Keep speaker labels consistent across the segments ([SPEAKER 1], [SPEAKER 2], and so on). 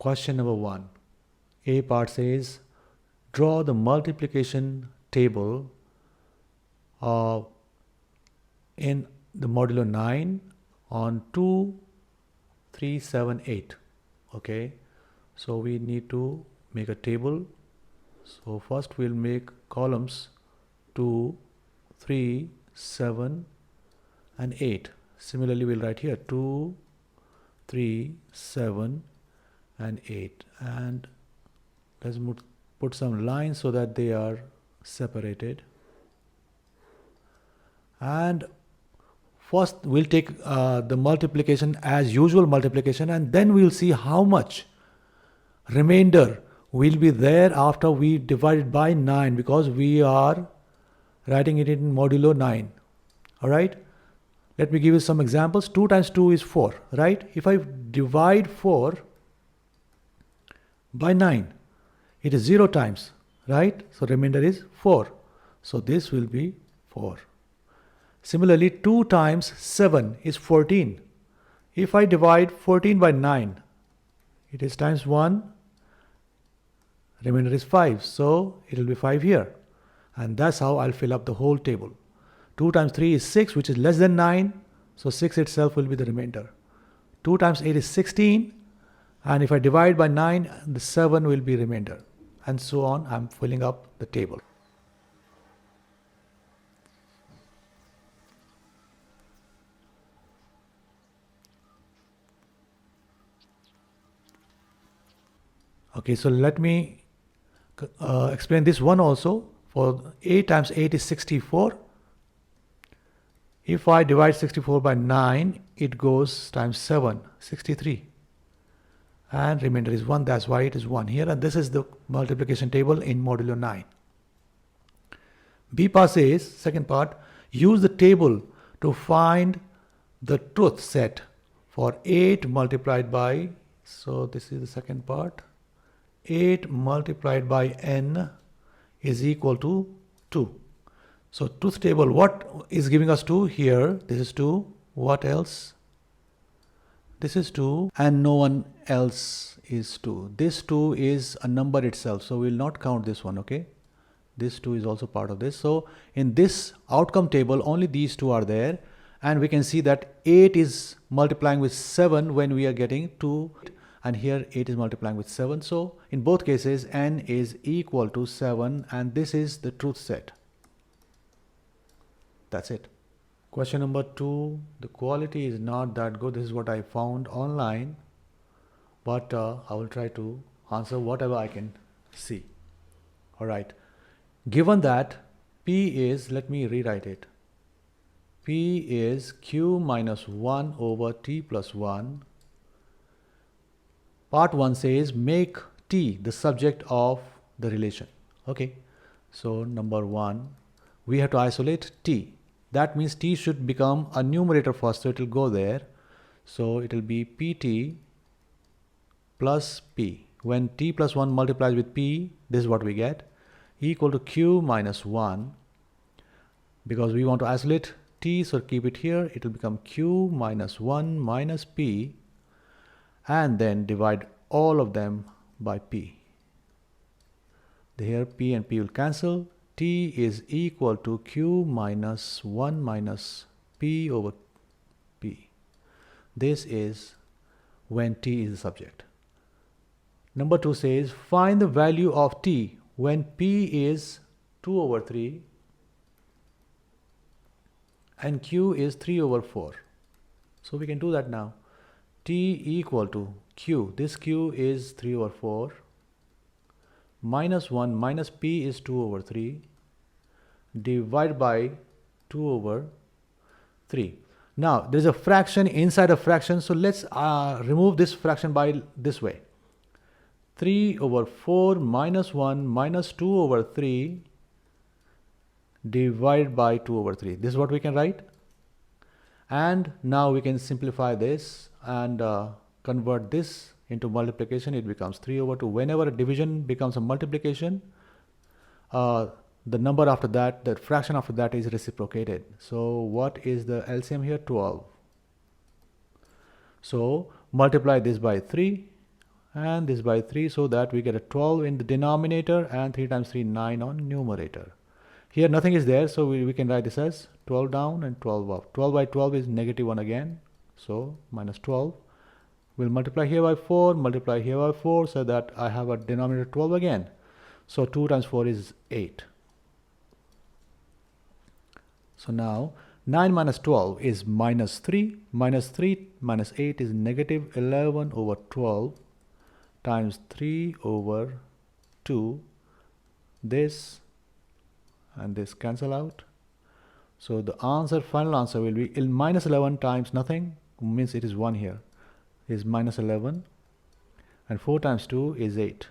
[SPEAKER 1] Question number 1. A part says, draw the multiplication table in the modulo 9 on 2, 3, 7, 8. Okay, so we need to make a table. So first we'll make columns 2, 3, 7 and 8. Similarly, we'll write here 2, 3, 7 and 8, and let's put some lines so that they are separated. And first we'll take the multiplication as usual multiplication, and then we'll see how much remainder will be there after we divide it by 9, because we are writing it in modulo 9. Alright, let me give you some examples. 2 times 2 is 4, right? If I divide 4 by 9, it is 0 times, right? So remainder is 4. So this will be 4. Similarly, 2 times 7 is 14. If I divide 14 by 9, it is times 1, remainder is 5. So it will be 5 here. And that's how I'll fill up the whole table. 2 times 3 is 6, which is less than 9. So 6 itself will be the remainder. 2 times 8 is 16. And if I divide by 9, the 7 will be remainder. And so on, I'm filling up the table. Okay, so let me explain this one also. For 8 times 8 is 64. If I divide 64 by 9, it goes times 7, 63. And remainder is 1, that's why it is 1 here. And this is the multiplication table in modulo 9. B part says, second part, use the table to find the truth set for 8 multiplied by, so this is the second part, 8 multiplied by n is equal to 2. So truth table, what is giving us 2 here? This is 2. What else? This is 2, and no one else is 2. This 2 is a number itself, so we will not count this one, okay? This 2 is also part of this. So in this outcome table, only these 2 are there, and we can see that 8 is multiplying with 7 when we are getting 2, and here 8 is multiplying with 7. So in both cases, n is equal to 7, and this is the truth set. That's it. Question number 2, the quality is not that good. This is what I found online, but I will try to answer whatever I can see. Alright, given that P is, let me rewrite it. P is Q minus 1 over T plus 1. Part 1 says make T the subject of the relation. Okay, so number 1, we have to isolate T. That means T should become a numerator first, so it will go there. So it will be Pt plus P. When T plus 1 multiplies with P, this is what we get, equal to Q minus 1. Because we want to isolate T, so keep it here. It will become Q minus 1 minus P, and then divide all of them by P. Here P and P will cancel. T is equal to Q minus 1 minus P over P. This is when T is the subject. Number 2 says find the value of T when P is 2 over 3 and Q is 3 over 4. So we can do that now. T equal to Q. This Q is 3 over 4. Minus 1 minus P is 2 over 3. Divide by 2 over 3. Now there is a fraction inside a fraction, so let's remove this fraction by this way. 3 over 4 minus 1 minus 2 over 3 divided by 2 over 3. This is what we can write. And now we can simplify this and convert this into multiplication. It becomes 3 over 2. Whenever a division becomes a multiplication, the number after that, the fraction after that is reciprocated. So what is the LCM here? 12. So multiply this by 3 and this by 3, so that we get a 12 in the denominator and 3 times 3, 9 on numerator. Here nothing is there, so we can write this as 12 down and 12 up. 12 by 12 is negative 1 again, so minus 12. We'll multiply here by 4, multiply here by 4, so that I have a denominator 12 again. So 2 times 4 is 8. So now 9 minus 12 is minus 3. Minus 3 minus 8 is negative 11 over 12 times 3 over 2. This and this cancel out. So the answer, final answer will be minus 11 times nothing, means it is 1 here, is minus 11, and 4 times 2 is 8.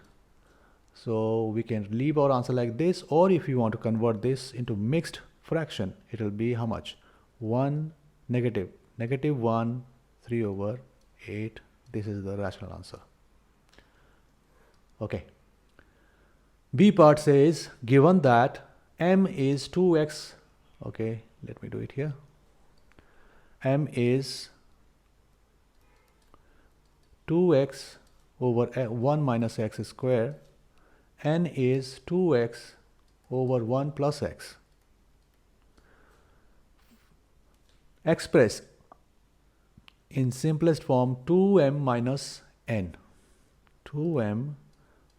[SPEAKER 1] So we can leave our answer like this, or if you want to convert this into mixed fraction, it will be how much? 1 negative 1 3 over 8. This is the rational answer. Okay. B part says, given that m is 2x, okay, let me do it here. M is 2x over 1 minus x square. N is 2x over 1 plus x. Express in simplest form 2m minus n. 2m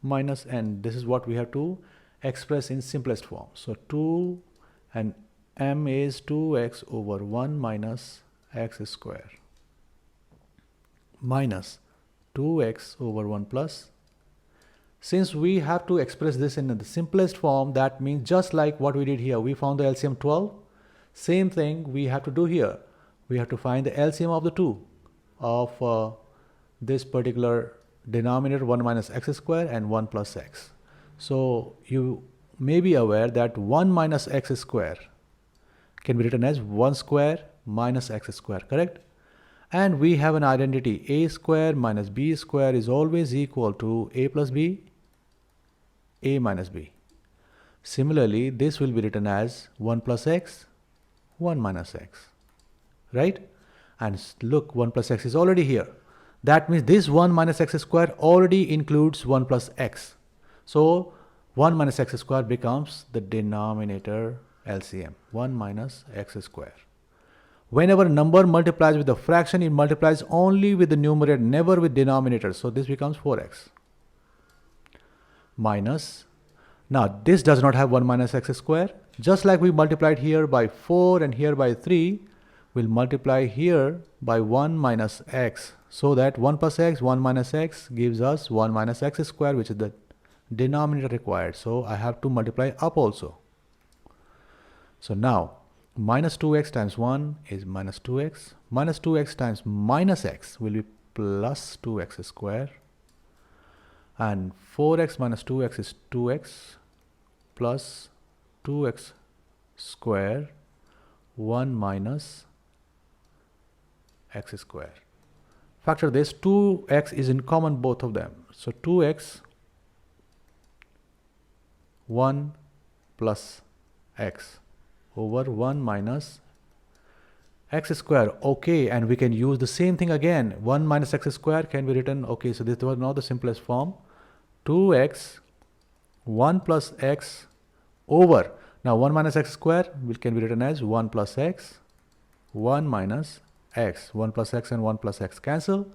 [SPEAKER 1] minus n. This is what we have to express in simplest form. So 2 and m is 2x over 1 minus x square minus 2x over 1 plus. Since we have to express this in the simplest form, that means just like what we did here, we found the LCM 12. Same thing we have to do here. We have to find the LCM of the two of this particular denominator 1 minus x square and 1 plus x. So you may be aware that 1 minus x square can be written as 1 square minus x square, correct? And we have an identity, a square minus b square is always equal to a plus b, a minus b. Similarly, this will be written as 1 plus x, 1 minus x, right? And look, 1 plus x is already here. That means this 1 minus x square already includes 1 plus x. So 1 minus x square becomes the denominator LCM, 1 minus x square. Whenever a number multiplies with a fraction, it multiplies only with the numerator, never with denominator. So this becomes 4x. Minus, now this does not have 1 minus x square. Just like we multiplied here by 4 and here by 3, we'll multiply here by 1 minus x. So that 1 plus x, 1 minus x gives us 1 minus x square, which is the denominator required. So I have to multiply up also. So now minus 2x times 1 is minus 2x. Minus 2x times minus x will be plus 2x square. And 4x minus 2x is 2x plus 2x square 1 minus x square. Factor this, 2x is in common both of them. So 2x 1 plus x over 1 minus x square. Okay, and we can use the same thing again. 1 minus x square can be written, okay, so this was now the simplest form. 2x 1 plus x over, now 1 minus x square can be written as 1 plus x, 1 minus x. 1 plus x and 1 plus x cancel.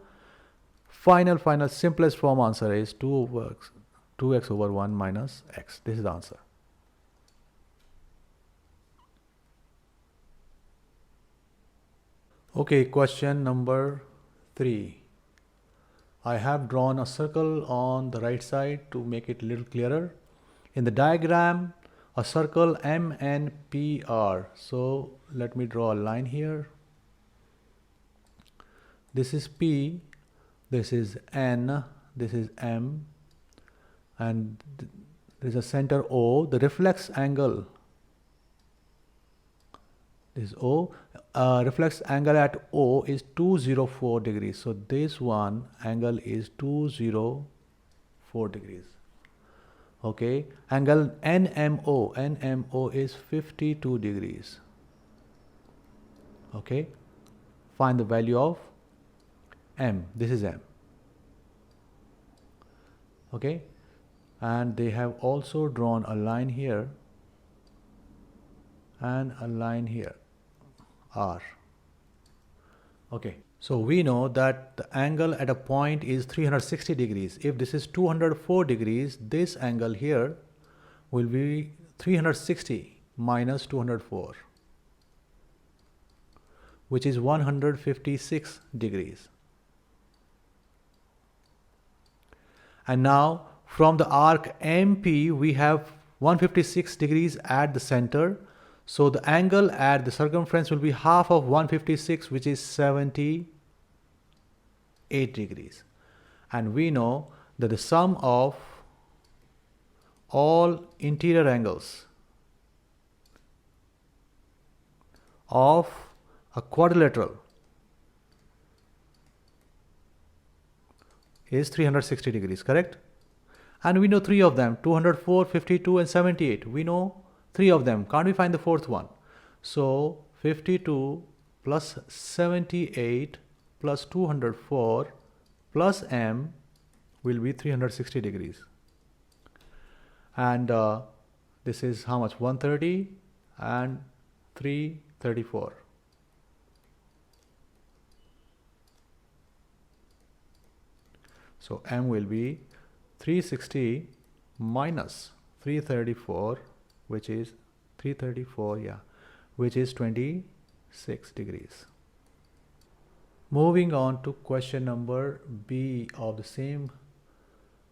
[SPEAKER 1] Final simplest form answer is 2x over 1 minus x. This is the answer. Okay, question number 3. I have drawn a circle on the right side to make it a little clearer. In the diagram, a circle MNPR. So let me draw a line here. This is P, this is N, this is M, and there is a center O. The reflex angle is O. Reflex angle at O is 204 degrees. So this one angle is 204 degrees. Okay, angle NMO is 52 degrees. Okay, find the value of M. This is M. Okay, and they have also drawn a line here and a line here, R. Okay, so we know that the angle at a point is 360 degrees. If this is 204 degrees, this angle here will be 360 minus 204, which is 156 degrees. And now from the arc MP, we have 156 degrees at the center. So the angle at the circumference will be half of 156, which is 78 degrees. And we know that the sum of all interior angles of a quadrilateral is 360 degrees, correct? And we know three of them, 204, 52 and 78. We know three of them. Can't we find the fourth one? So 52 plus 78 plus 204 plus M will be 360 degrees. And this is how much? 130 and 334. So M will be 360 minus 334, which is 334, yeah, which is 26 degrees. Moving on to question number B of the same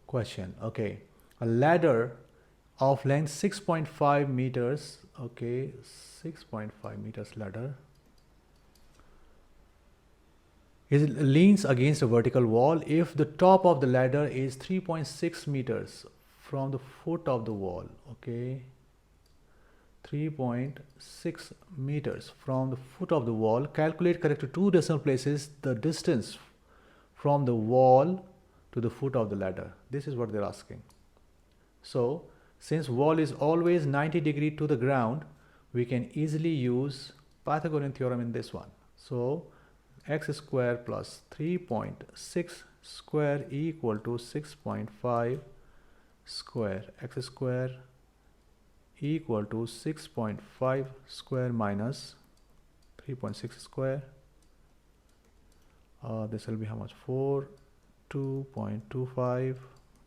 [SPEAKER 1] question. Okay, a ladder of length 6.5 meters. Okay, 6.5 meters ladder. It leans against a vertical wall if the top of the ladder is 3.6 meters from the foot of the wall. Okay, 3.6 meters from the foot of the wall. Calculate, correct to two decimal places, the distance from the wall to the foot of the ladder. This is what they're asking. So since wall is always 90 degree to the ground, we can easily use Pythagorean theorem in this one. So x square plus 3.6 square equal to 6.5 square. X square equal to 6.5 square minus 3.6 square. This will be how much? 2.25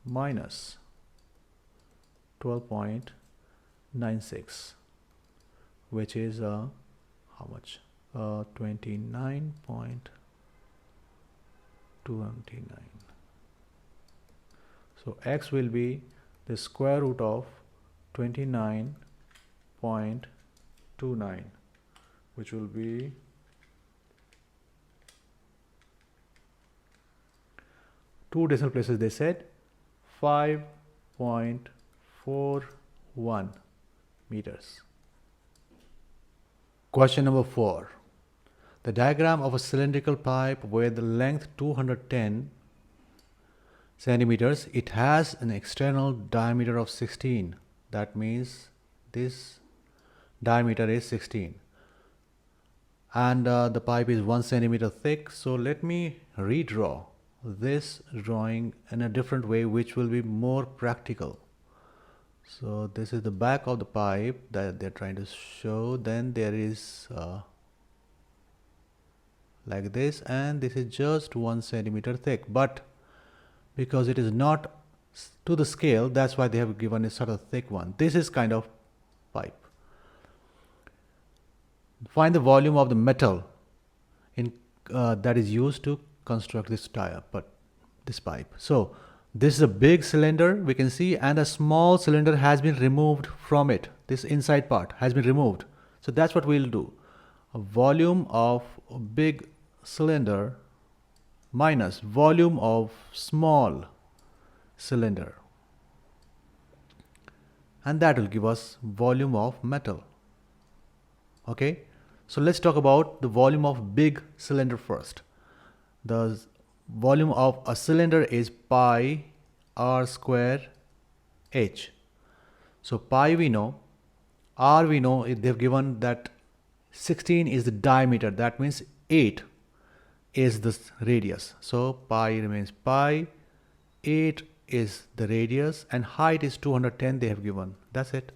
[SPEAKER 1] minus 12.96, which is how much? 29.29. So x will be the square root of 29.29, which will be two decimal places, they said 5.41 meters. Question number 4. The diagram of a cylindrical pipe with the length 210 centimeters. It has an external diameter of 16. That means this diameter is 16. And the pipe is 1 centimeter thick. So let me redraw this drawing in a different way, which will be more practical. So this is the back of the pipe that they're trying to show. Then there is like this, and this is just 1 centimeter thick, but because it is not to the scale, that's why they have given a sort of thick one. This is kind of pipe. Find the volume of the metal in that is used to construct this this pipe. So this is a big cylinder, we can see, and a small cylinder has been removed from it. This inside part has been removed. So that's what we'll do. A volume of a big cylinder minus volume of small cylinder, and that will give us volume of metal. Okay, so let's talk about the volume of big cylinder first. The volume of a cylinder is pi r square h. So pi we know, r we know, they've given that 16 is the diameter, that means 8 is the radius. So pi remains pi, 8 is the radius and height is 210 they have given. That's it.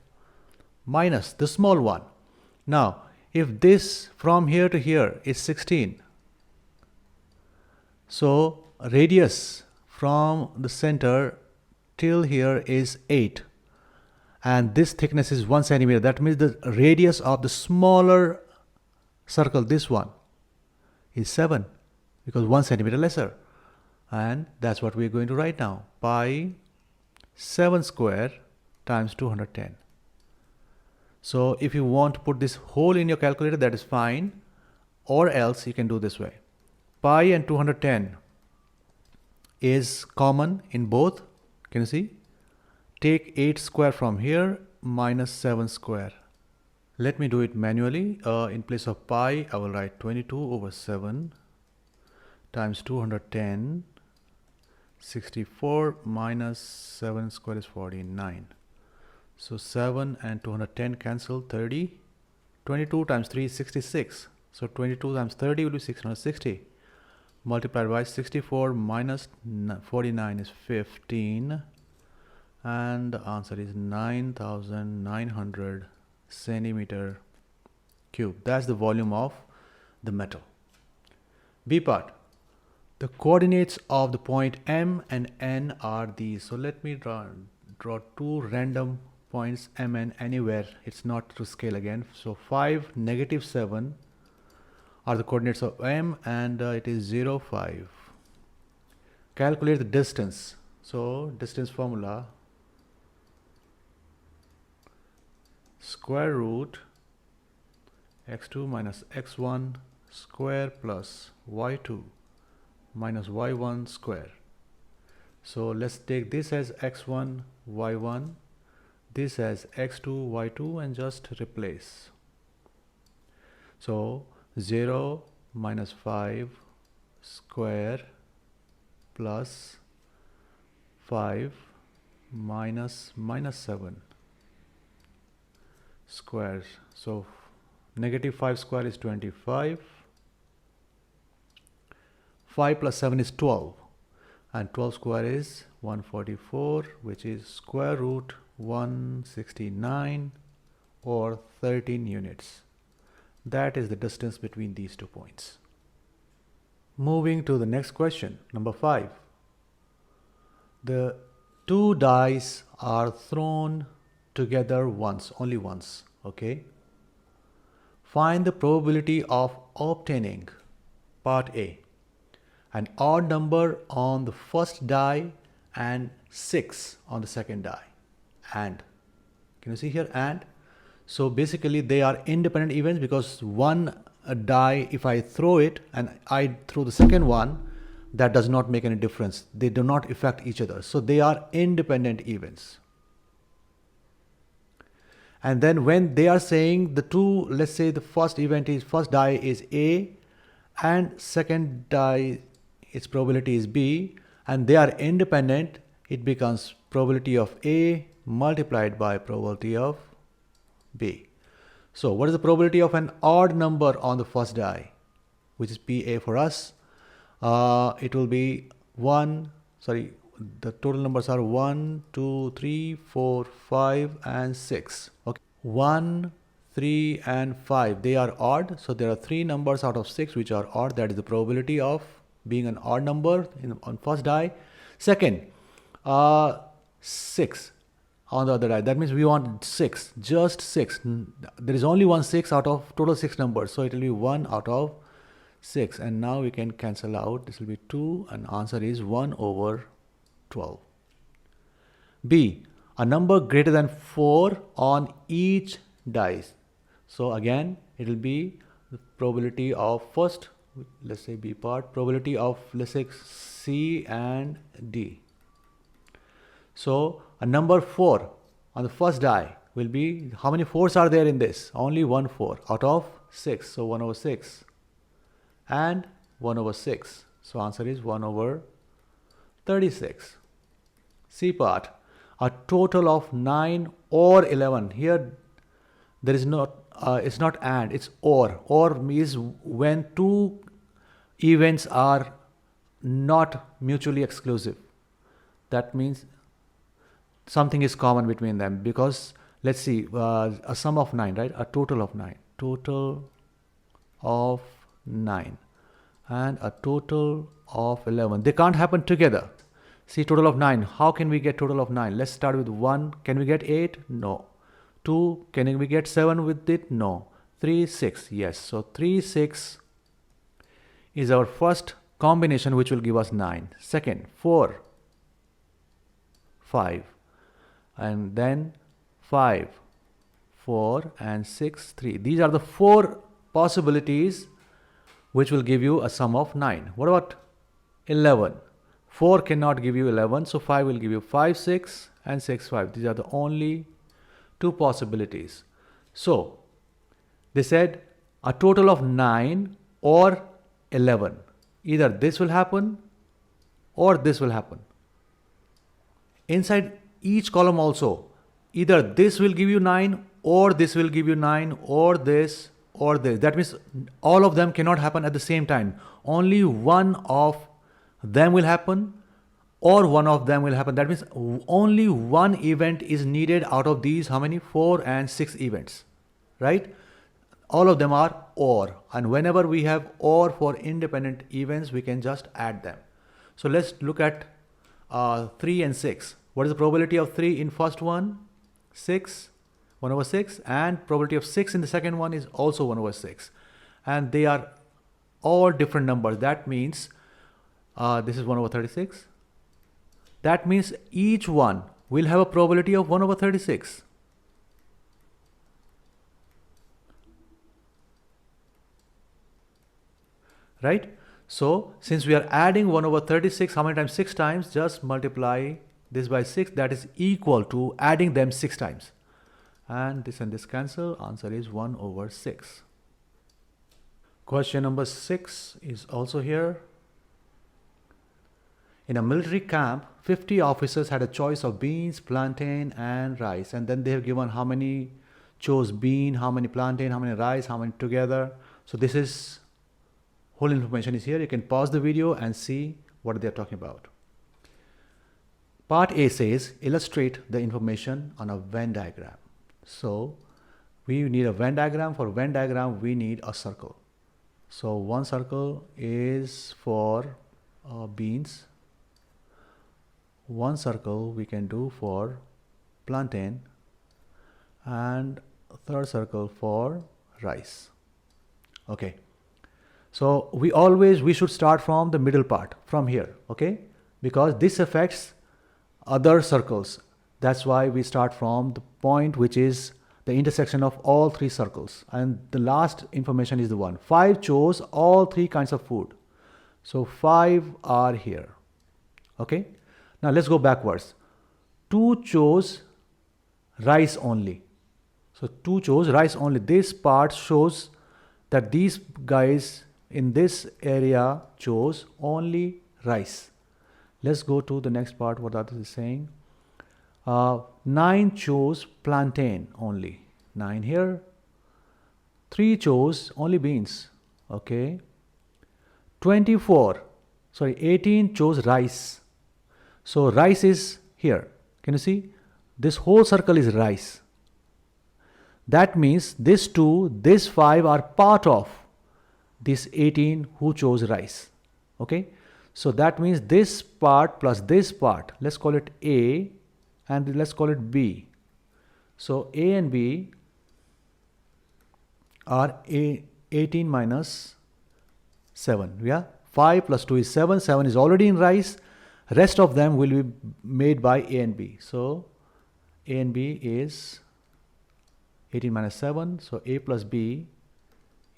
[SPEAKER 1] Minus the small one. Now, if this from here to here is 16, so radius from the center till here is 8. And this thickness is 1 centimeter. That means the radius of the smaller circle, this one, is 7 because 1 centimeter lesser. And that's what we're going to write now. Pi 7 square times 210. So if you want to put this whole in your calculator, that is fine. Or else you can do this way. Pi and 210 is common in both. Can you see? Take 8 square from here minus 7 square. Let me do it manually. In place of pi, I will write 22 over 7 times 210. 64 minus 7 square is 49. So 7 and 210 cancel, 30. 22 times 3 is 66. So 22 times 30 will be 660. Multiplied by 64 minus 49 is 15. And the answer is 9,900 centimeter cube. That's the volume of the metal. B part. The coordinates of the point M and N are these. So let me draw two random points M and anywhere. It's not to scale again. So 5, negative 7 are the coordinates of M, and it is 0, 5. Calculate the distance. So distance formula, square root x2 minus x1 square plus y2 minus y1 square. So let's take this as x1 y1, this as x2 y2, and just replace. So 0 minus 5 square plus 5 minus 7 square. So negative 5 square is 25. 5 plus 7 is 12. And 12 square is 144, which is square root 169 or 13 units. That is the distance between these 2 points. Moving to the next question, number 5. The 2 dice are thrown together once, only once, okay? Find the probability of obtaining, part A, an odd number on the first die and 6 on the second die. And, can you see here, and? So basically they are independent events, because one die, if I throw it and I throw the second one, that does not make any difference. They do not affect each other. So they are independent events. And then when they are saying the two, let's say the first die is A and second die, its probability is B, and they are independent, it becomes probability of A multiplied by probability of B. So what is the probability of an odd number on the first die, which is PA for us? It will be the total numbers are 1, 2, 3, 4, 5 and 6. Okay, 1, 3 and 5, they are odd. So there are 3 numbers out of 6 which are odd. That is the probability of being an odd number on first die. Second, 6 on the other die. That means we want 6, just 6. There is only one 6 out of total 6 numbers. So it will be 1 out of 6. And now we can cancel out. This will be 2, and answer is 1 over 12. B, a number greater than 4 on each dice. So again, it will be the probability of first, let's say B part, probability of, let's say, C and D. So a number 4 on the first die will be, how many 4s are there in this? Only 1 4 out of 6. So 1 over 6 and 1 over 6. So answer is 1 over 36. C part, a total of 9 or 11. Here there is not, it's not and, it's or. Or means when 2 events are not mutually exclusive. that means something is common between them, because let's see, a sum of 9, right? A total of 9. Total of 9 and a total of 11. They can't happen together. See, total of 9. How can we get total of 9? Let's start with 1. Can we get 8? No. 2. Can we get 7 with it? No. 3, 6. Yes. So 3, 6 is our first combination, which will give us 9. Second, 4, 5. And then 5, 4, and 6, 3. These are the 4 possibilities which will give you a sum of 9. What about 11? 4 cannot give you 11, so 5 will give you 5, 6, and 6, 5. These are the only 2 possibilities. So they said a total of 9 or 11. Either this will happen or this will happen. Inside each column also, either this will give you 9 or this will give you 9 or this or this. That means all of them cannot happen at the same time. Only one of them will happen or one of them will happen. That means only one event is needed out of these, how many? 4 and 6 events, right? All of them are OR, and whenever we have OR for independent events, we can just add them. So let's look at 3 and 6. What is the probability of 3 in first one? 6, 1 over 6, and probability of 6 in the second one is also 1 over 6. And they are all different numbers. That means this is 1 over 36. That means each one will have a probability of 1 over 36. Right? So since we are adding 1 over 36, how many times? 6 times. Just multiply this by 6. That is equal to adding them 6 times. And this cancel. Answer is 1 over 6. Question number 6 is also here. In a military camp, 50 officers had a choice of beans, plantain, and rice. And then they have given how many chose bean, how many plantain, how many rice, how many together. So this is, whole information is here. You can pause the video and see what they are talking about. Part A says, illustrate the information on a Venn diagram. So we need a Venn diagram. For Venn diagram, we need a circle. So one circle is for beans. One circle we can do for plantain, and a third circle for rice. Okay. So we should start from the middle part, from here, okay? Because this affects other circles. That's why we start from the point which is the intersection of all 3 circles. And the last information is the one. 5 chose all 3 kinds of food. So 5 are here, okay? Now let's go backwards. 2 chose rice only. So 2 chose rice only. This part shows that these guys in this area chose only rice. Let's go to the next part, what that is saying. 9 chose plantain only. 9 here. 3 chose only beans. Okay. 18 chose rice. So rice is here. Can you see? This whole circle is rice. That means this 2, this 5 are part of this 18 who chose rice. Okay. So that means this part plus this part, let's call it A and let's call it B. So A and B are 18 minus 7. Yeah. 5 plus 2 is 7. 7 is already in rice. Rest of them will be made by A and B. So A and B is 18 minus 7. So A plus B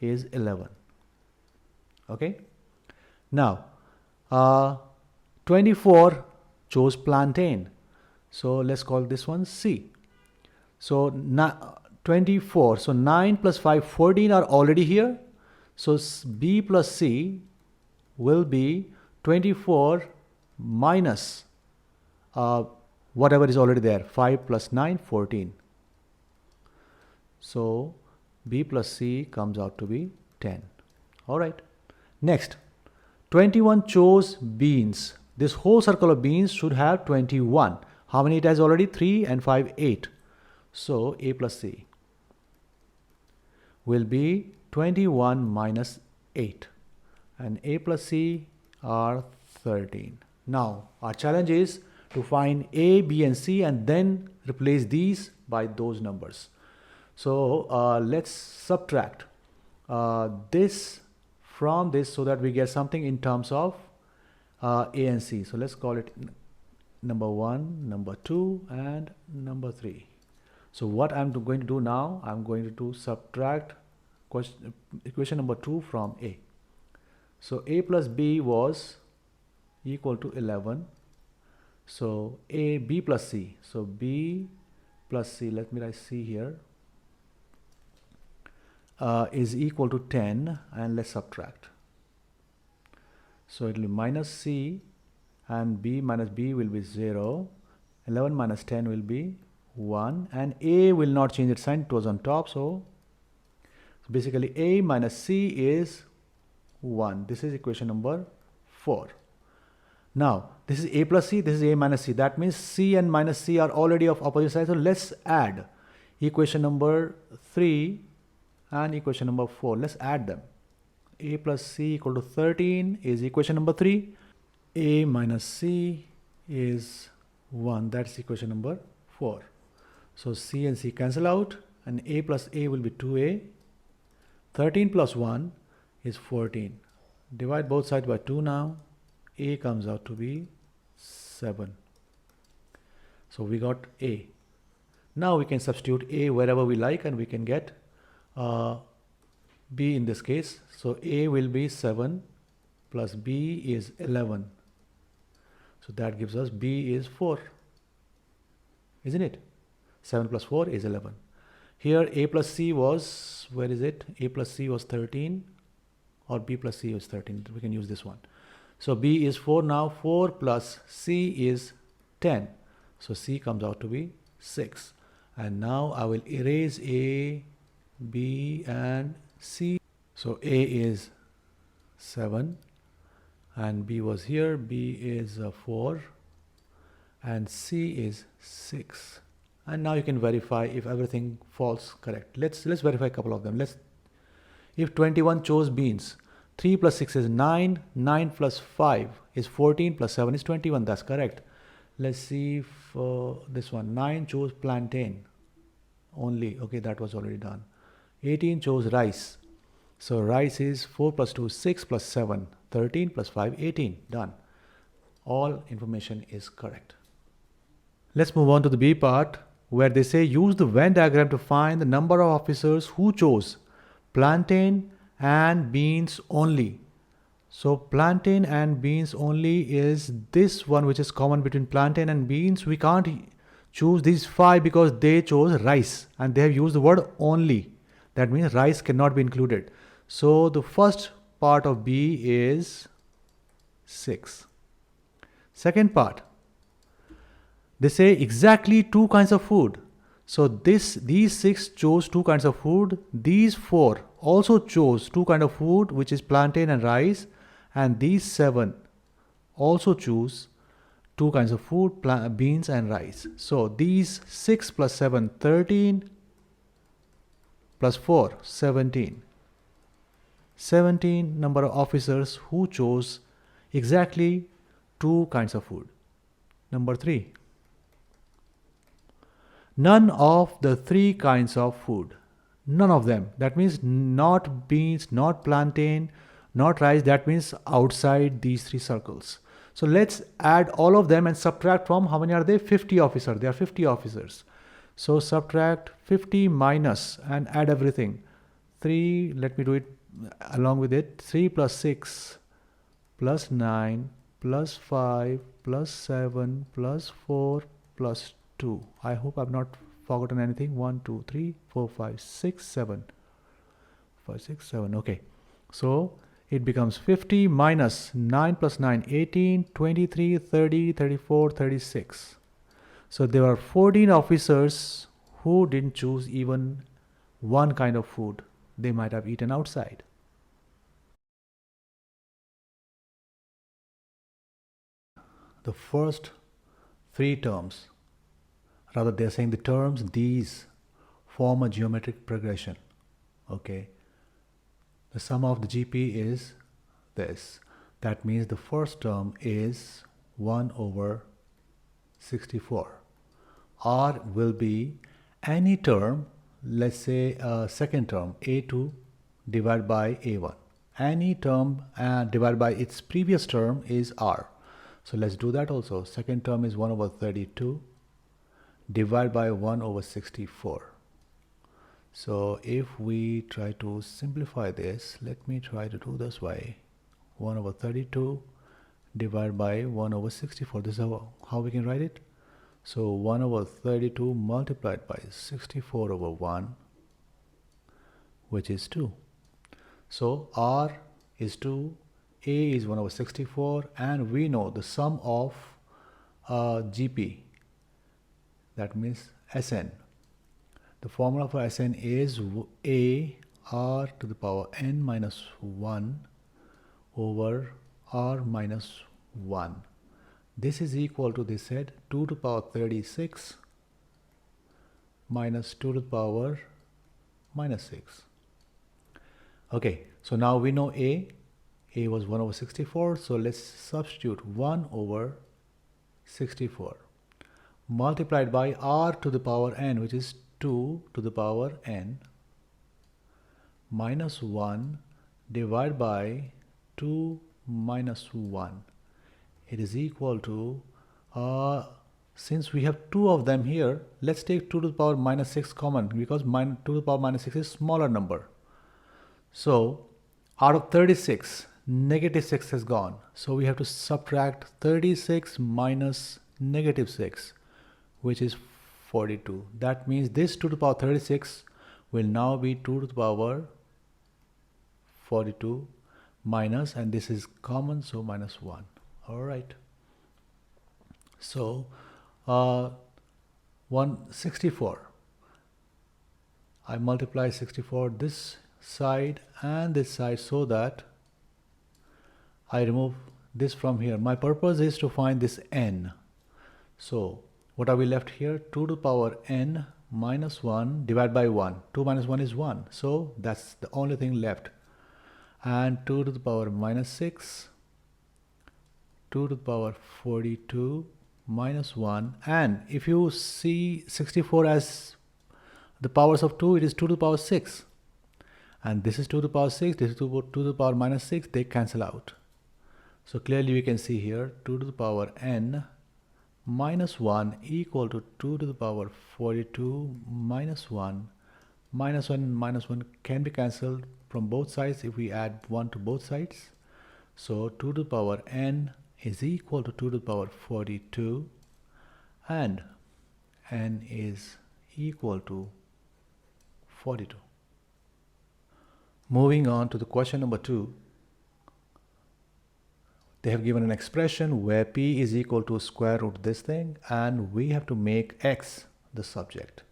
[SPEAKER 1] is 11. Okay. Now 24 chose plantain. So let's call this one C. So 24. So 9 plus 5, 14 are already here. So B plus C will be 24 minus whatever is already there. 5 plus 9, 14. So B plus C comes out to be 10. All right. Next, 21 chose beans. This whole circle of beans should have 21. How many it has already? 3 and 5, 8. So A plus C will be 21 minus 8. And A plus C are 13. Now, our challenge is to find A, B and C and then replace these by those numbers. So let's subtract this from this so that we get something in terms of A and C. So let's call it number 1, number 2 and number 3. So what I'm going to do now, I'm going to subtract equation number 2 from A. So A plus B was equal to 11. So A, B plus C. So B plus C, let me write C here, is equal to 10, and let's subtract. So it will be minus C and B minus B will be 0. 11 minus 10 will be 1, and A will not change its sign, it was on top. So basically A minus C is 1. This is equation number 4. Now this is A plus C, this is A minus C. That means C and minus C are already of opposite sides. So let's add equation number 3 and equation number 4. Let's add them. A plus C equal to 13 is equation number 3. A minus C is 1. That's equation number 4. So C and C cancel out and A plus A will be 2A. 13 plus 1 is 14. Divide both sides by 2 now. A comes out to be 7. So we got A. Now we can substitute A wherever we like and we can get B in this case. So A will be 7 plus B is 11. So that gives us B is 4. Isn't it? 7 plus 4 is 11. Here A plus C was, where is it? A plus C was 13 or B plus C was 13. We can use this one. So B is 4 now. 4 plus C is 10. So C comes out to be 6. And now I will erase A, B and C. So A is 7 and B was here. B is 4 and C is 6. And now you can verify if everything falls correct. Let's verify a couple of them. If 21 chose beans, 3 plus 6 is 9, 9 plus 5 is 14, plus 7 is 21. That's correct. Let's see for this one. 9 chose plantain only. Okay, that was already done. 18 chose rice. So rice is 4 plus 2, 6 plus 7, 13 plus 5, 18. Done. All information is correct. Let's move on to the B part, where they say use the Venn diagram to find the number of officers who chose plantain and beans only. So plantain and beans only is this one which is common between plantain and beans. We can't choose these 5 because they chose rice and they have used the word only. That means rice cannot be included. So the first part of B is 6. Second part, they say exactly 2 kinds of food. So these 6 chose 2 kinds of food. These 4 also chose 2 kinds of food, which is plantain and rice. And these 7 also choose 2 kinds of food, beans and rice. So these 6 plus 7, 13 plus 4, 17. 17 number of officers who chose exactly 2 kinds of food. Number 3. None of the 3 kinds of food. None of them. That means not beans, not plantain, not rice. That means outside these 3 circles. So let's add all of them and subtract from, how many are they? 50 officers. There are 50 officers. So subtract 50 minus and add everything. 3, let me do it along with it. 3 plus 6 plus 9 plus 5 plus 7 plus 4 plus 2. I hope I've not forgotten anything. 1, 2, 3, 4, 5, 6, 7. 5, 6, 7. Okay. So it becomes 50 minus 9 plus 9, 18, 23, 30, 34, 36. So there are 14 officers who didn't choose even 1 kind of food. They might have eaten outside. the first three terms, rather they're saying the terms, these form a geometric progression. Okay, the sum of the GP is this. That means the first term is 1 over 64. R will be any term, let's say second term, A2 divided by A1. Any term divided by its previous term is R. So let's do that also. Second term is 1 over 32 divided by 1 over 64. So if we try to simplify this, let me try to do this way. 1 over 32 divided by 1 over 64. This is how we can write it. So 1 over 32 multiplied by 64 over 1, which is 2. So R is 2, A is 1 over 64, and we know the sum of GP, that means Sn. The formula for Sn is A R to the power n minus 1 over R minus 1. This is equal to, they said, 2 to the power 36 minus 2 to the power minus 6. Okay, so now we know A was 1 over 64, so let's substitute 1 over 64 multiplied by R to the power n, which is 2 to the power n, minus 1 divided by 2 minus 1. It is equal to, since we have two of them here, let's take 2 to the power minus 6 common, because 2 to the power minus 6 is smaller number. So out of 36, negative 6 has gone. So we have to subtract 36 minus negative 6, which is 42. That means this 2 to the power 36 will now be 2 to the power 42 minus, and this is common, so minus 1. All right. So 164. I multiply 64 this side and this side so that I remove this from here. My purpose is to find this n. So what are we left here? 2 to the power n minus 1 divided by 1. 2 minus 1 is 1. So that's the only thing left. And 2 to the power minus 6, 2 to the power 42 minus 1. And if you see 64 as the powers of 2, it is 2 to the power 6. And this is 2 to the power 6, this is 2 to the power minus 6, they cancel out. So clearly we can see here 2 to the power n minus 1 equal to 2 to the power 42 minus 1. Minus 1 and minus 1 can be cancelled from both sides if we add 1 to both sides. So 2 to the power n is equal to 2 to the power 42, and n is equal to 42. Moving on to the question number 2. They have given an expression where p is equal to square root this thing, and we have to make x the subject.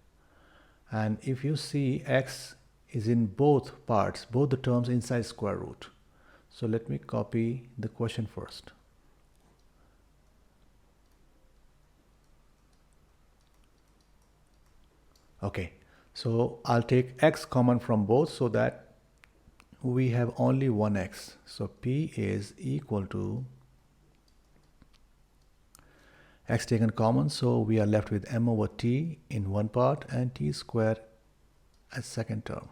[SPEAKER 1] And if you see, x is in both parts, both the terms inside square root. So let me copy the question first. Okay, so I'll take x common from both so that we have only one x. So p is equal to x taken common, so we are left with m over t in one part and t square as second term.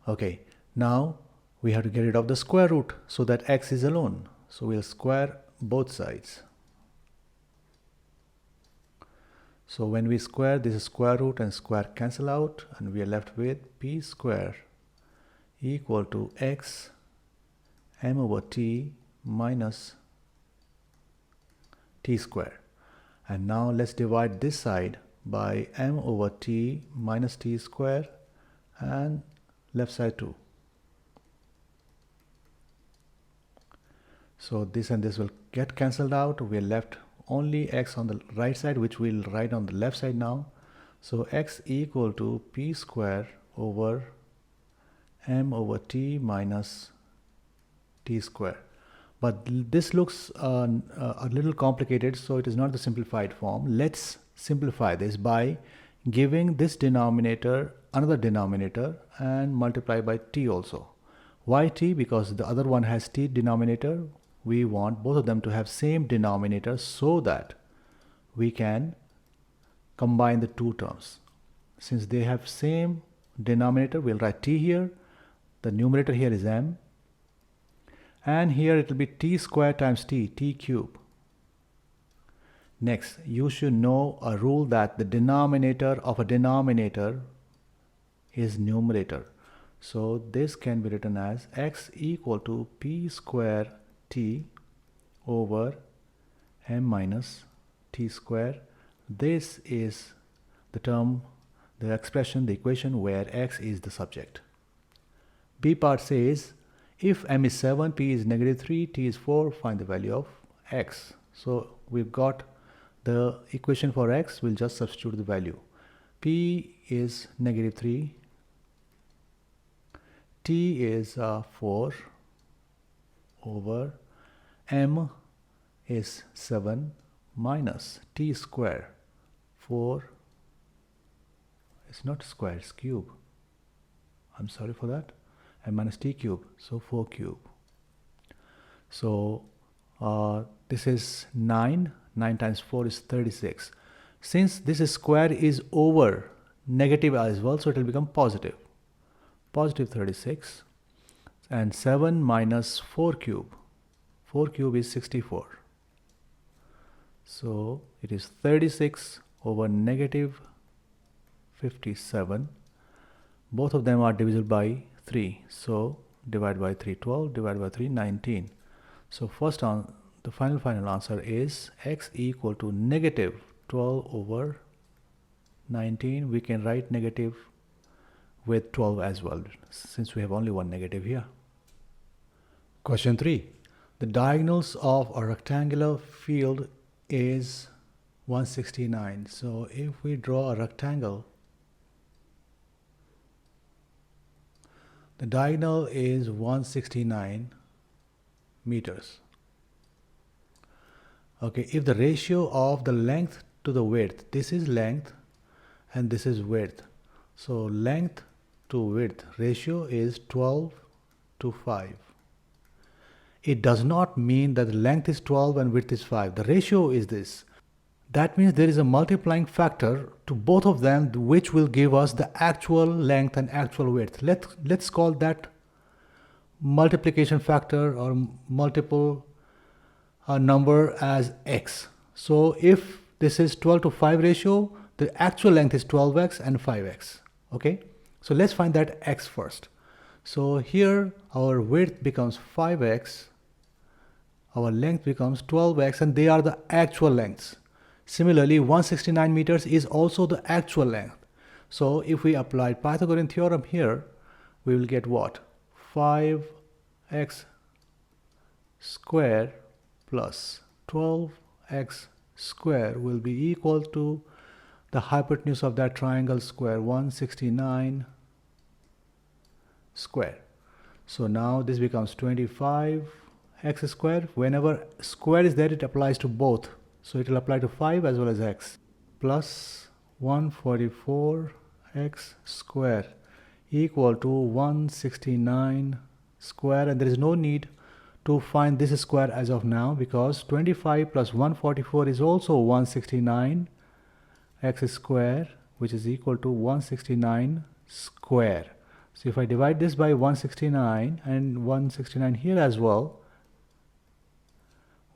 [SPEAKER 1] Okay, now we have to get rid of the square root so that x is alone. So we'll square both sides. So when we square, this is square root and square cancel out, and we are left with p square equal to x m over t minus t square. And now let's divide this side by m over t minus t square and left side too. So this and this will get cancelled out. We are left only x on the right side, which we'll write on the left side now. So x equal to p square over m over t minus t square. But this looks a little complicated, so it is not the simplified form. Let's simplify this by giving this denominator another denominator and multiply by t also. Why t? Because the other one has t denominator. We want both of them to have same denominator so that we can combine the two terms. Since they have same denominator, we'll write t here. The numerator here is m. And here it will be t square times t cube. Next, you should know a rule that the denominator of a denominator is numerator. So this can be written as x equal to p square t over m minus t square. This is the term, the expression, the equation where x is the subject. B part says if m is 7, p is -3, t is 4, find the value of x. So we've got the equation for x, we'll just substitute the value. P is -3, t is 4 over m is 7 minus t square. 4, it's not square, it's cube. I'm sorry for that. And minus t cube, so 4 cube. So this is 9. 9 times 4 is 36. Since this is square is over negative as well, so it will become positive. Positive 36. And 7 minus 4 cube. 4 cube is 64. So it is 36 over negative 57. Both of them are divisible by 3. So divide by 3, 12, divide by 3, 19. So first on the final answer is x equal to negative 12 over 19. We can write negative with 12 as well, since we have only one negative here. Question 3. The diagonals of a rectangular field is 169. So if we draw a rectangle, the diagonal is 169 meters. Okay, if the ratio of the length to the width, this is length and this is width. So length to width ratio is 12 to 5. It does not mean that the length is 12 and width is 5. The ratio is this. That means there is a multiplying factor to both of them which will give us the actual length and actual width. Let's call that multiplication factor or multiple number as x. So if this is 12 to 5 ratio, the actual length is 12x and 5x. Okay, so let's find that x first. So here our width becomes 5x, our length becomes 12x, and they are the actual lengths. Similarly, 169 meters is also the actual length. So if we apply Pythagorean theorem here, we will get what? 5x square plus 12x square will be equal to the hypotenuse of that triangle square, 169 square. So now this becomes 25x square. Whenever square is there, it applies to both. So it will apply to 5 as well as x, plus 144x square equal to 169 square, and there is no need to find this square as of now because 25 plus 144 is also 169 x square, which is equal to 169 square. So if I divide this by 169 and 169 here as well,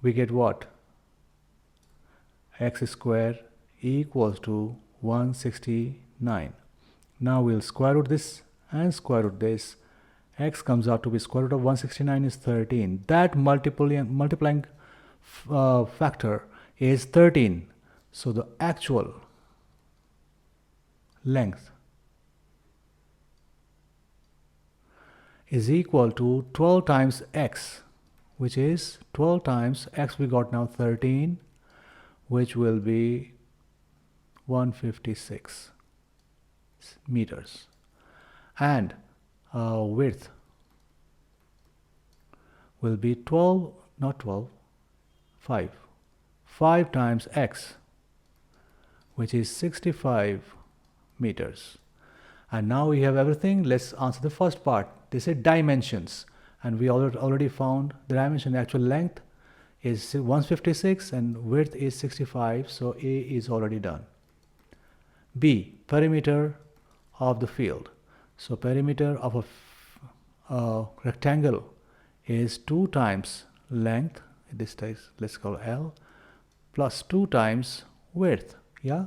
[SPEAKER 1] we get what? X square equals to 169. Now we'll square root this and square root this. X comes out to be square root of 169 is 13. That multiplying factor is 13. So the actual length is equal to 12 times x, which is 12 times x we got now 13, which will be 156 meters. And width will be 12, not 12, 5. 5 times x, which is 65 meters. And now we have everything. Let's answer the first part. They say dimensions, and we already found the dimension. Actual length is 156 and width is 65, so A is already done. B, perimeter of the field. So perimeter of a rectangle is 2 times length, this is, let's call L, plus 2 times width. Yeah,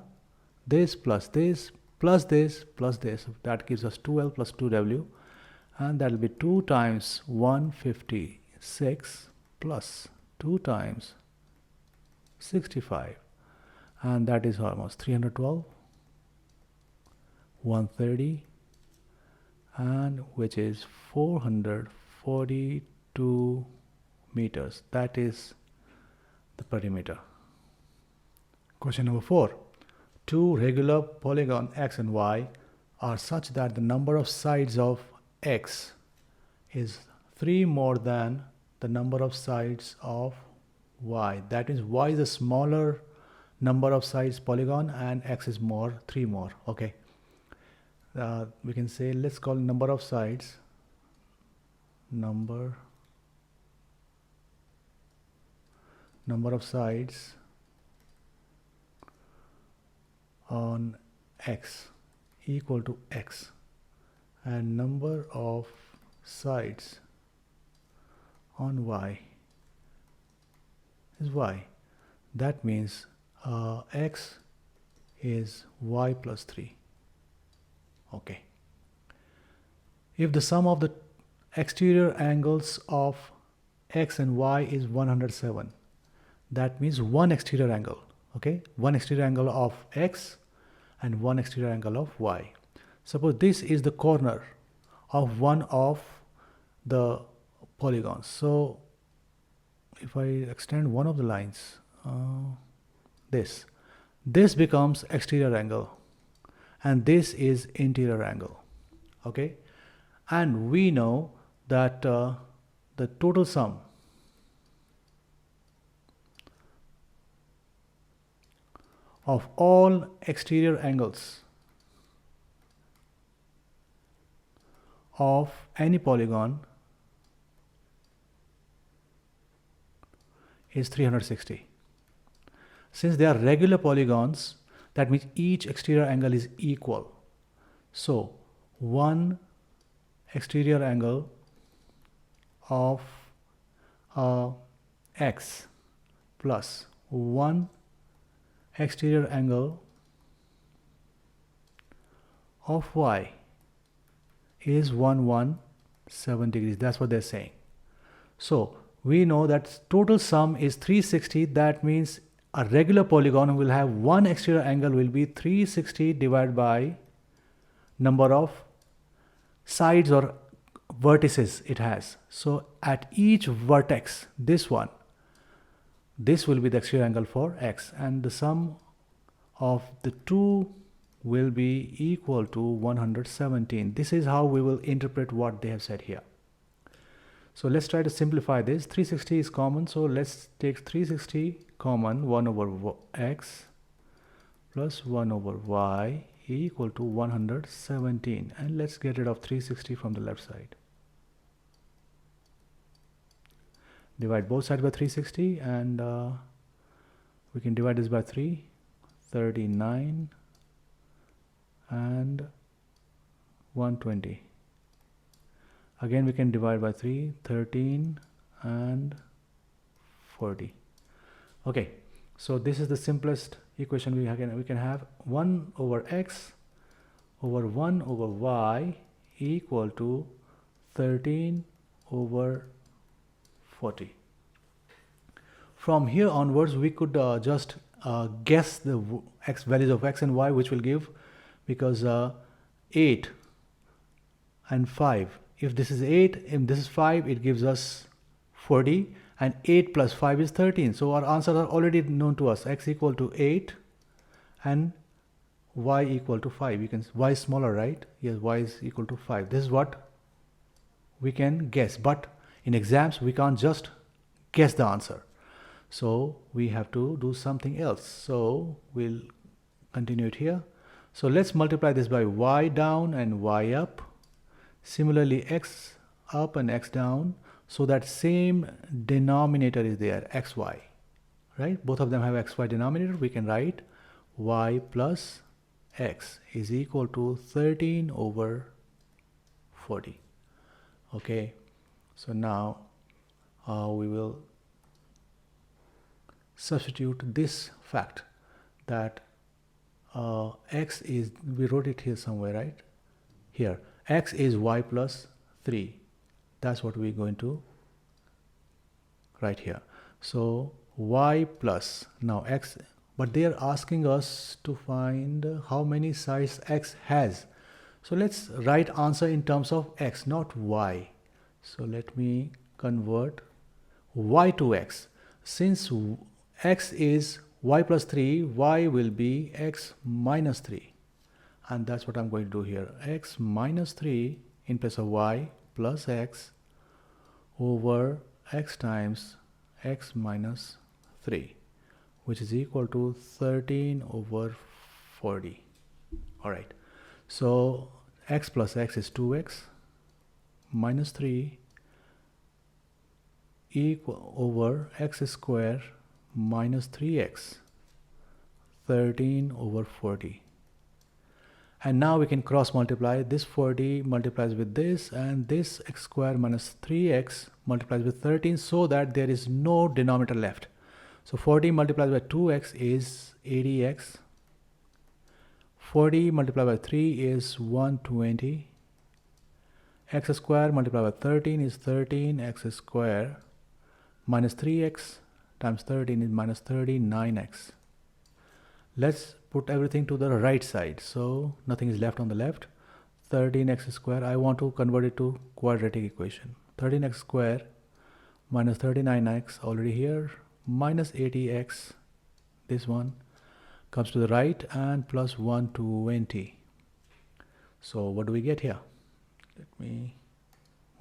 [SPEAKER 1] this plus this plus this plus this, that gives us 2L plus 2W, and that will be 2 times 156 plus 2 times 65, and that is almost 312, 130, and which is 442 meters. That is the perimeter. Question number 4. Two regular polygon x and y are such that the number of sides of x is 3 more than the number of sides of y. That is, y is a smaller number of sides polygon and x is more, 3 more. Okay. We can say, let's call number of sides number of sides on x equal to x, and number of sides on y is y. That means x is y plus 3. Okay. If the sum of the exterior angles of x and y is 107, that means one exterior angle. Okay, one exterior angle of x and one exterior angle of y. Suppose this is the corner of one of the polygons. So if I extend one of the lines, this becomes exterior angle, and this is interior angle. Okay, and we know that the total sum of all exterior angles of any polygon is 360. Since they are regular polygons, that means each exterior angle is equal. So one exterior angle of x plus one exterior angle of y is 117 degrees. That's what they're saying. So we know that total sum is 360. That means a regular polygon will have one exterior angle will be 360 divided by number of sides or vertices it has. So at each vertex, this will be the exterior angle for x, and the sum of the two will be equal to 117. This is how we will interpret what they have said here. So let's try to simplify this. 360 is common, so let's take 360 common. 1 over x plus 1 over y equal to 117, and let's get rid of 360 from the left side. Divide both sides by 360, and we can divide this by 3, 39 and 120. Again we can divide by 3, 13 and 40. Okay, so this is the simplest equation we can have. 1 over x over 1 over y equal to 13 over 40. From here onwards we could just guess the values of x and y, which will give, because 8 and 5, if this is 8, if this is 5, it gives us 40, and 8 plus 5 is 13. So our answers are already known to us. X equal to 8 and y equal to 5. You can, y is smaller, right? Yes, y is equal to 5. This is what we can guess, but in exams we can't just guess the answer. So we have to do something else. So we'll continue it here. So let's multiply this by y down and y up. Similarly, x up and x down, so that same denominator is there, xy, right? Both of them have xy denominator. We can write y plus x is equal to 13 over 40. Okay, so now we will substitute this fact that x is, we wrote it here somewhere, right? Here, x is y plus 3. That's what we're going to write here. So y plus, now x, but they are asking us to find how many sides x has. So let's write answer in terms of x, not y. So let me convert y to x. Since x is y plus 3, y will be x minus 3. And that's what I'm going to do here. X minus 3 in place of y plus x over x times x minus 3, which is equal to 13 over 40. All right. So x plus x is 2x minus 3 equal over x square minus 3x, 13 over 40. And now we can cross multiply. This 40 multiplies with this, and this x square minus 3x multiplies with 13, so that there is no denominator left. So 40 multiplied by 2x is 80x. 40 multiplied by 3 is 120. X square multiplied by 13 is 13x square minus 3x times 13 is minus 39x. Let's put everything to the right side, so nothing is left on the left. 13x square, I want to convert it to quadratic equation. 13x square minus 39x already here, minus 80x, this one comes to the right, and plus 120. So what do we get here? Let me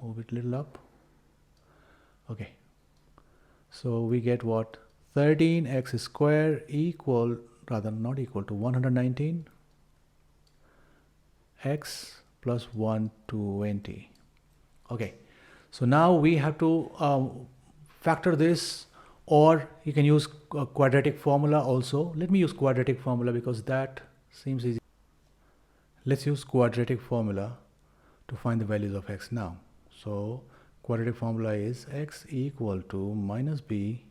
[SPEAKER 1] move it a little up. Okay, so we get what? 13x square equal, rather not equal to 119 x plus 120. Okay, so now we have to factor this, or you can use a quadratic formula also. Let me use quadratic formula because that seems easy. Let's use quadratic formula to find the values of x now. So quadratic formula is x equal to minus b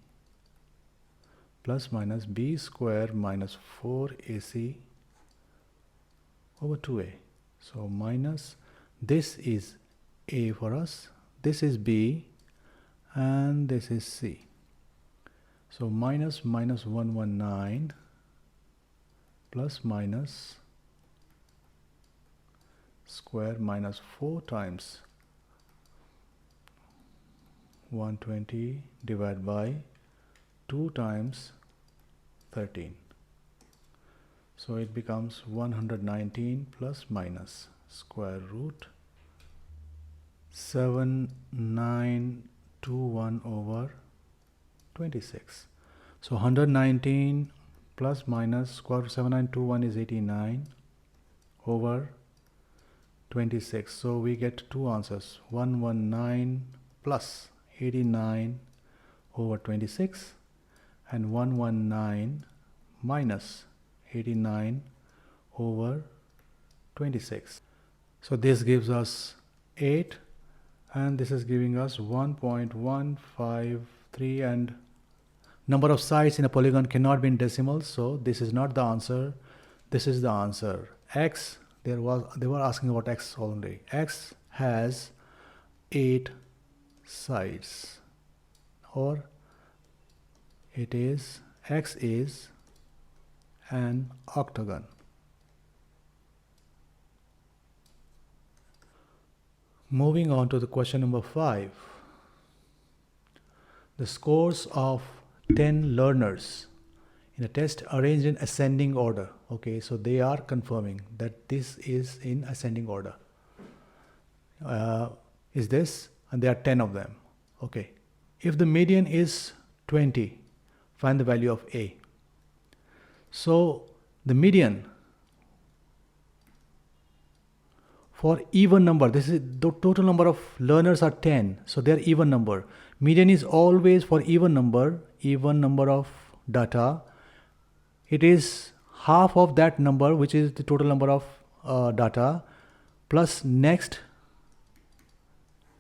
[SPEAKER 1] plus minus b square minus 4ac over 2a. So minus, this is a for us, this is b, and this is c. So minus minus 119 plus minus square minus 4 times 120 divided by 2 times 13. So it becomes 119 plus minus square root 7921 over 26. So 119 plus minus square root 7921 is 89 over 26. So we get two answers, 119 plus 89 over 26 and 119 minus 89 over 26. So this gives us 8, and this is giving us 1.153, and number of sides in a polygon cannot be in decimals, so this is not the answer, this is the answer. X, they were asking about x only. X has 8 sides, or it is, x is an octagon. Moving on to the question number 5. The scores of 10 learners in a test arranged in ascending order. Okay, so they are confirming that this is in ascending order. Is this, and there are 10 of them. Okay, if the median is 20, find the value of A. So the median for even number, this is the total number of learners are 10, so they are even number. Median is always for even number of data. It is half of that number, which is the total number of data, plus next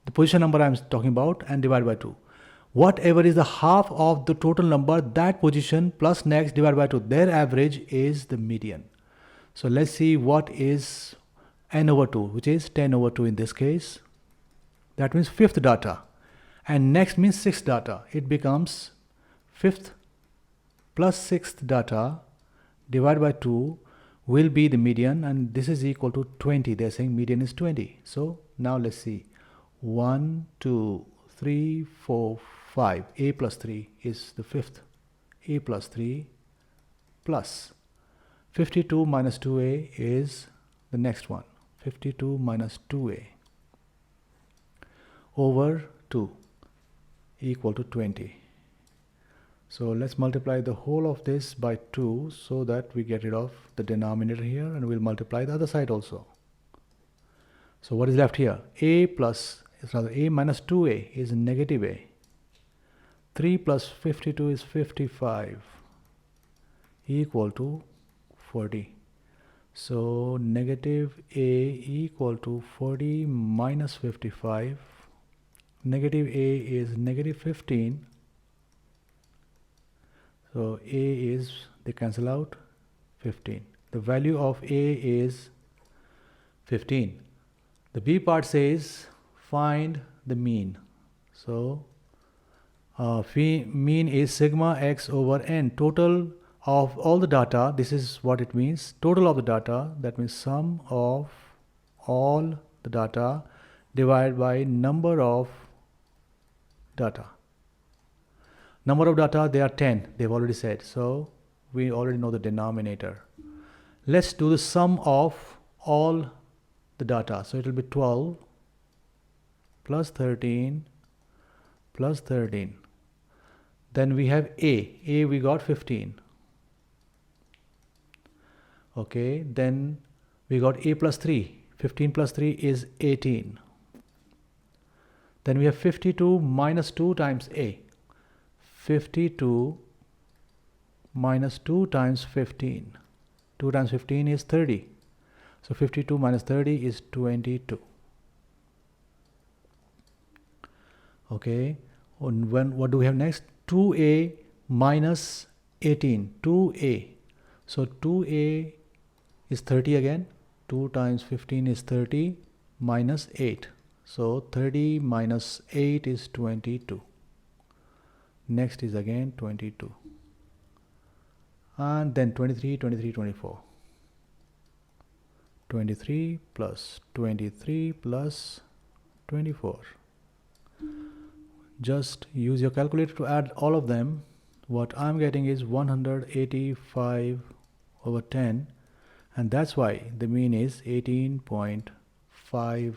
[SPEAKER 1] the position number I'm talking about, and divide by 2. Whatever is the half of the total number, that position plus next divided by 2, their average is the median. So let's see what is n over 2, which is 10 over 2 in this case. That means fifth data. And next means sixth data. It becomes fifth plus sixth data divided by 2 will be the median, and this is equal to 20. They're saying median is 20. So now let's see. 1, 2, 3, 4, 5. A plus 3 is the fifth. A plus 3 plus 52 minus 2A is the next one. 52 minus 2A over 2 equal to 20. So let's multiply the whole of this by 2 so that we get rid of the denominator here, and we'll multiply the other side also. So what is left here? A minus 2A is negative A. 3 plus 52 is 55 equal to 40. So negative A equal to 40 minus 55. Negative A is negative 15. So A is, they cancel out, 15. The value of A is 15. The B part says find the mean. So mean is sigma x over n. Total of all the data, this is what it means. Total of the data, that means sum of all the data divided by number of data. Number of data, they are 10, they've already said. So we already know the denominator. Let's do the sum of all the data. So it will be 12 plus 13 plus 13. Then we have A. A we got 15. Okay, then we got A plus 3. 15 plus 3 is 18. Then we have 52 minus 2 times A. 52 minus 2 times 15. 2 times 15 is 30. So 52 minus 30 is 22. Okay, and what do we have next? 2A minus 18. 2A. So 2A is 30 again. 2 times 15 is 30 minus 8. So 30 minus 8 is 22. Next is again 22. And then 23, 23, 24. 23 plus 23 plus 24. Just use your calculator to add all of them. What I'm getting is 185 over 10, and that's why the mean is 18.5